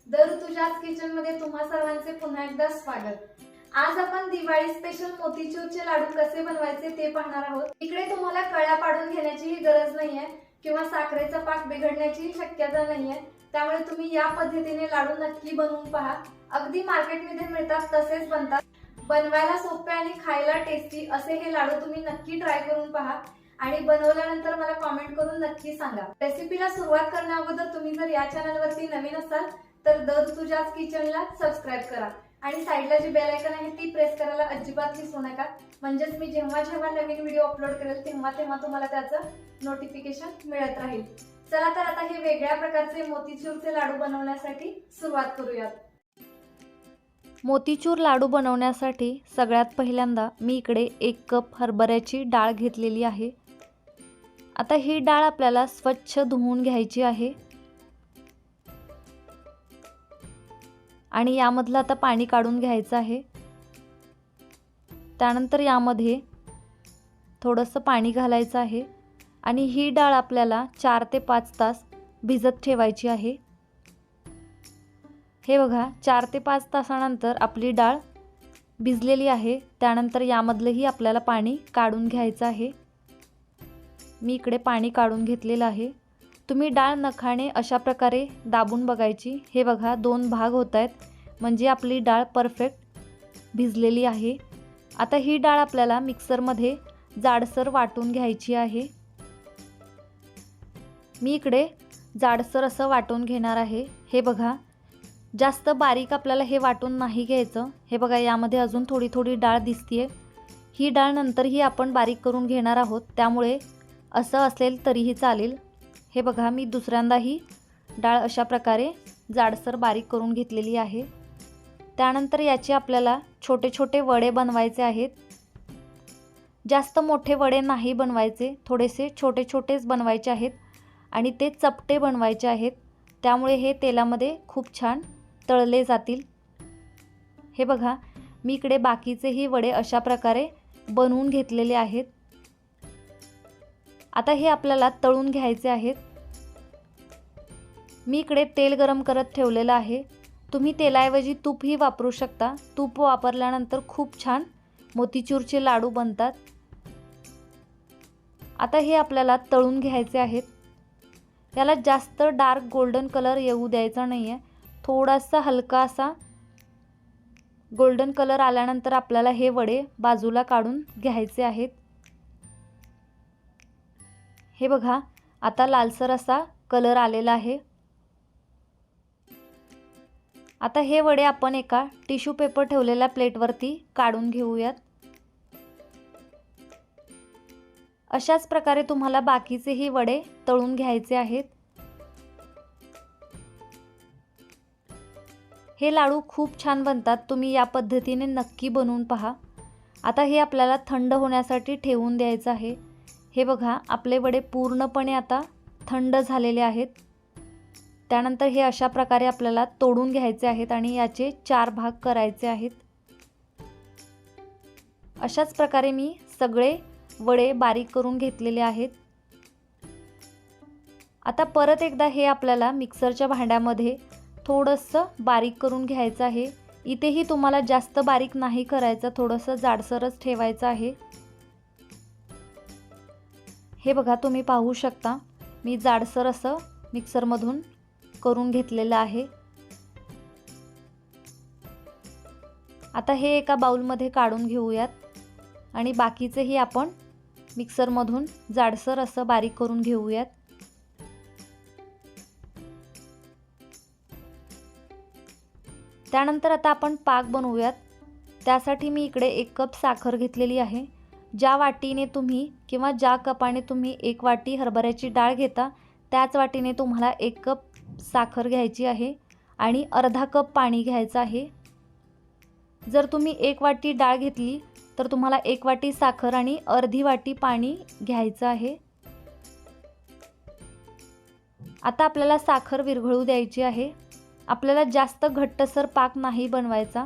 ऋतुजाच kitchen मध्ये तुम्हा सर्वांचे पुन्हा एकदा स्वागत। आज आपण दिवाळी स्पेशल मोतीचूरचे लाडू कसे बनवायचे ते पाहणार आहोत। इकडे तुम्हाला कळ्या पाडून घेण्याची गरज नाहीये किंवा साखरेचा पाक बिघडण्याची शक्यता नाहीये, त्यामुळे तुम्ही या पद्धतीने लाडू नक्की बनवून पहा। अगदी मार्केटमध्ये मिळतात तसेच बनतात। बनवायला सोपे आणि खायला टेस्टी असे हे लाडू तुम्ही नक्की ट्राय करून पहा आणि बनवल्यानंतर मला कमेंट करून नक्की सांगा। रेसिपीला सुरुवात करण्याअगोदर तुम्ही जर या चॅनलवरती नवीन असाल तर ऋतुजाच किचनला सबस्क्राइब करा आणि साइडला जी बेल आयकॉन आहे ती प्रेस करायला अजिबात विसरू नका, म्हणजेच मी जेव्हा नवीन व्हिडिओ अपलोड करेल तेव्हा तुम्हाला त्याचं नोटिफिकेशन मिळत राहील। चला तर आता हे वेगळ्या प्रकारचे मोतीचूरचे लाडू बनवण्यासाठी सुरुवात करूयात। मोतीचूर लाडू बनवण्यासाठी सगळ्यात पहिल्यांदा मी इकडे 1 कप हरभऱ्याची डाळ घेतलेली आहे। आता ही डाळ आपल्याला स्वच्छ धुवून घ्यायची आहे आणि यामधलं आता पाणी काढून घ्यायचं आहे। त्यानंतर यामध्ये थोडंसं पाणी घालायचं आहे आणि ही डाळ आपल्याला 4 ते 5 तास भिजत ठेवायची आहे। हे बघा 4 ते 5 तासानंतर आपली डाळ भिजलेली आहे। त्यानंतर यामधलंही आपल्याला पाणी काढून घ्यायचं आहे। मी इकडे पाणी काढून घेतलेलं आहे। तुम्ही डाळ नखाने अशा प्रकारे दाबून बघायची। हे बघा 2 भाग होत आहेत, म्हणजे आपली डाळ परफेक्ट भिजलेली आहे। आता ही डाळ आपल्याला मिक्सरमध्ये जाडसर वाटून घ्यायची आहे। मी इकडे जाडसर असं वाटून घेणार आहे। हे बघा जास्त बारीक आपल्याला हे वाटून नाही घ्यायचं। हे बघा यामध्ये अजून थोडी डाळ दिसतीये। ही डाळ नंतरही आपण बारीक करून घेणार आहोत, त्यामुळे असं असेल तरीही चालेल। हे बघा मी दुसऱ्यांदाही डाळ अशा प्रकारे जाडसर बारीक करून घेतलेली आहे। त्यानंतर याचे आपल्याला छोटे वडे बनवायचे आहेत। जास्त मोठे वडे नाही बनवायचे, थोडेसे छोटेच बनवायचे आहेत आणि ते चपटे बनवायचे आहेत, त्यामुळे हे तेलामध्ये खूप छान तळले जातील। हे बघा मी इकडे बाकीचेही वडे अशा प्रकारे बनवून घेतलेले आहेत। आता हे आपल्याला तळून घ्यायचे आहेत। मी इकडे तेल गरम करत ठेवलेलं आहे। तुम्ही तेलाऐवजी तूपही वापरू शकता। तूप वापरल्यानंतर खूप छान मोतीचूरचे लाडू बनतात। आता हे आपल्याला तळून घ्यायचे आहेत। याला जास्त डार्क गोल्डन कलर येऊ द्यायचा नाही आहे, थोडासा हलका असा गोल्डन कलर आल्यानंतर आपल्याला हे वडे बाजूला काढून घ्यायचे आहेत। हे बघा आता लालसर असा कलर आलेला आहे। आता हे वडे आपण एका टिश्यू पेपर ठेवलेल्या प्लेटवरती काढून घेऊयात। अशाच प्रकारे तुम्हाला बाकीचेही वडे तळून घ्यायचे आहेत। हे लाडू खूप छान बनतात, तुम्ही या पद्धतीने नक्की बनवून पहा। आता हे आपल्याला थंड होण्यासाठी ठेवून द्यायचं आहे। हे बघा आपले वडे पूर्णपणे आता थंड झालेले आहेत। त्यानंतर हे अशा प्रकारे आपल्याला तोडून घ्यायचे आहेत आणि याचे 4 भाग करायचे आहेत। अशाच प्रकारे मी सगळे वडे बारीक करून घेतलेले आहेत। आता परत एकदा हे आपल्याला मिक्सरच्या भांड्यामध्ये थोडंसं बारीक करून घ्यायचं आहे। इथेही तुम्हाला जास्त बारीक नाही करायचं, थोडंसं जाडसरच ठेवायचं आहे। हे बघा तुम्ही पाहू शकता मी जाडसर असं मिक्सरमधून करून घेतलेलं आहे। आता हे एका बाउलमध्ये काढून घेऊयात आणि बाकीचेही आपण मिक्सरमधून जाडसर असं बारीक करून घेऊयात। त्यानंतर आता आपण पाक बनवूयात। त्यासाठी मी इकडे 1 कप साखर घेतलेली आहे। ज्या वाटीने तुम्ही किंवा ज्या कपाने तुम्ही 1 वाटी हरभऱ्याची डाळ घेता त्याच वाटीने तुम्हाला 1 कप साखर घ्यायची आहे आणि अर्धा कप पाणी घ्यायचं आहे। जर तुम्ही 1 वाटी डाळ घेतली तर तुम्हाला 1 वाटी साखर आणि अर्धी वाटी पाणी घ्यायचं आहे। आता आपल्याला साखर विरघळू द्यायची आहे। आपल्याला जास्त घट्टसर पाक नाही बनवायचा।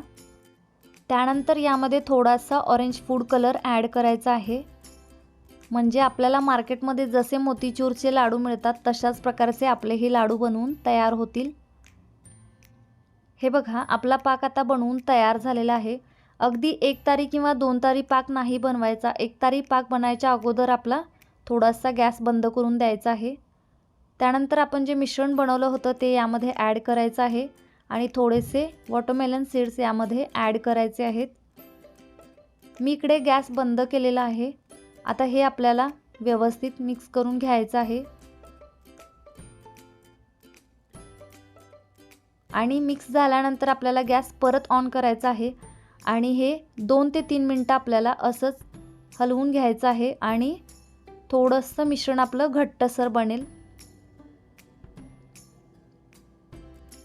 त्यानंतर यामध्ये थोडासा ऑरेंज फूड कलर ॲड करायचा आहे, म्हणजे आपल्याला मार्केटमध्ये जसे मोतीचूरचे लाडू मिळतात तशाच प्रकारचे आपले हे लाडू बनवून तयार होतील। हे बघा, आपला पाक आता बनवून तयार झालेला आहे. अगदी 1 तारी किंवा 2 तारी पाक नाही बनवायचा. 1 तारी पाक बनायच्या अगोदर आपला थोडासा गॅस बंद करून द्यायचा आहे. त्यानंतर आपण जे मिश्रण बनवलं होतं ते यामध्ये ॲड करायचं आहे आणि थोडेसे वॉटरमेलन सीड्स यामध्ये ॲड करायचे आहेत. मी इकडे गॅस बंद केलेला आहे. आता हे आपल्याला व्यवस्थित मिक्स करून घ्यायचं आहे आणि मिक्स झाल्यानंतर आपल्याला गॅस परत ऑन करायचा आहे आणि हे 2 ते 3 मिनटं आपल्याला असंच हलवून घ्यायचं आहे आणि थोडंसं मिश्रण आपलं घट्टसर बनेल.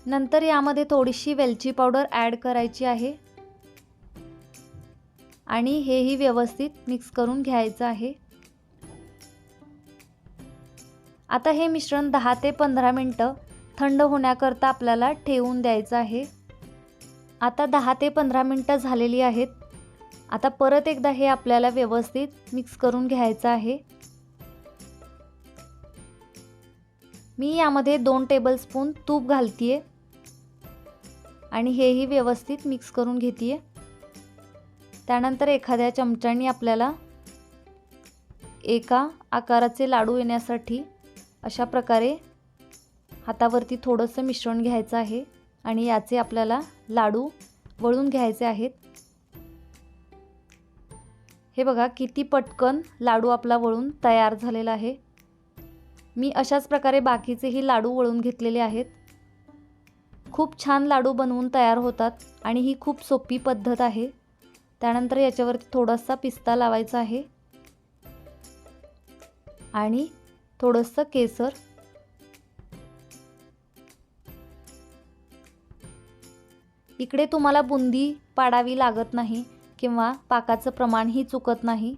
नंतर यामध्ये थोडीशी वेलची पावडर ॲड करायची आहे आणि हेही व्यवस्थित मिक्स करून घ्यायचं आहे. आता हे मिश्रण 10 ते 15 मिनटं थंड होण्याकरता आपल्याला ठेवून द्यायचं आहे. आता 10 ते 15 मिनटं झालेली आहेत. आता परत एकदा हे आपल्याला व्यवस्थित मिक्स करून घ्यायचं आहे. मी यामध्ये 2 टेबलस्पून तूप घालतीये आणि हेही व्यवस्थित मिक्स करून घेतीये. त्यानंतर एखाद्या चमच्याने आपल्याला एका आकाराचे लाडू येण्यासाठी अशा प्रकारे हातावरती थोडंसं मिश्रण घ्यायचं आहे आणि याचे आपल्याला लाडू वळून घ्यायचे आहेत. हे बघा, किती पटकन लाडू आपला वळून तयार झालेला आहे. मी अशाच प्रकारे बाकीचेही लाडू वळून घेतलेले आहेत. खूप छान लाडू बनवून तयार होतात आणि ही खूप सोपी पद्धत आहे. त्यानंतर याच्यावरती थोडासा पिस्ता लावायचा आहे आणि थोडंसं केसर. इकडे तुम्हाला बुंदी पाडावी लागत नाही किंवा पाकाचं प्रमाणही चुकत नाही.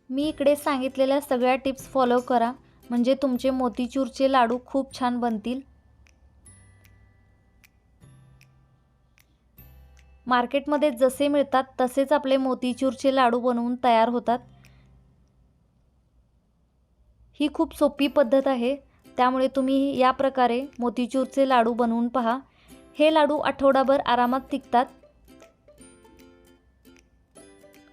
मी इकडे सांगितलेल्या सगळ्या टिप्स फॉलो करा म्हणजे तुमचे मोतीचूरचे लाडू खूप छान बनतील. मार्केटमध्ये जसे मिळतात तसेच आपले मोतीचूरचे लाडू बनवून तयार होतात. ही खूप सोपी पद्धत आहे, त्यामुळे तुम्ही या प्रकारे मोतीचूरचे लाडू बनवून पहा. हे लाडू आठवडाभर आरामात टिकतात.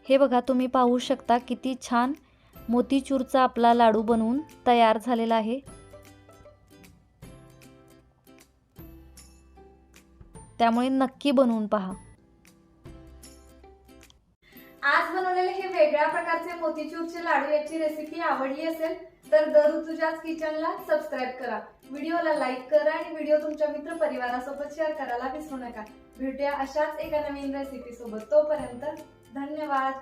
हे बघा, तुम्ही पाहू शकता किती छान मोतीचूरचा आपला लाडू बनवून तयार झालेला आहे. त्यामुळे नक्की बनवून पहा. आज बनवलेले हे वेगळ्या प्रकारचे मोतीचूरचे लाडू याची रेसिपी आवडली असेल तर द ऋतुजाज किचनला सबस्क्राइब करा, व्हिडिओला लाईक करा आणि व्हिडिओ तुमच्या मित्र परिवारासोबत शेअर करायला विसरू नका. भेटूया अशाच एका नवीन रेसिपी सोबत. तोपर्यंत धन्यवाद.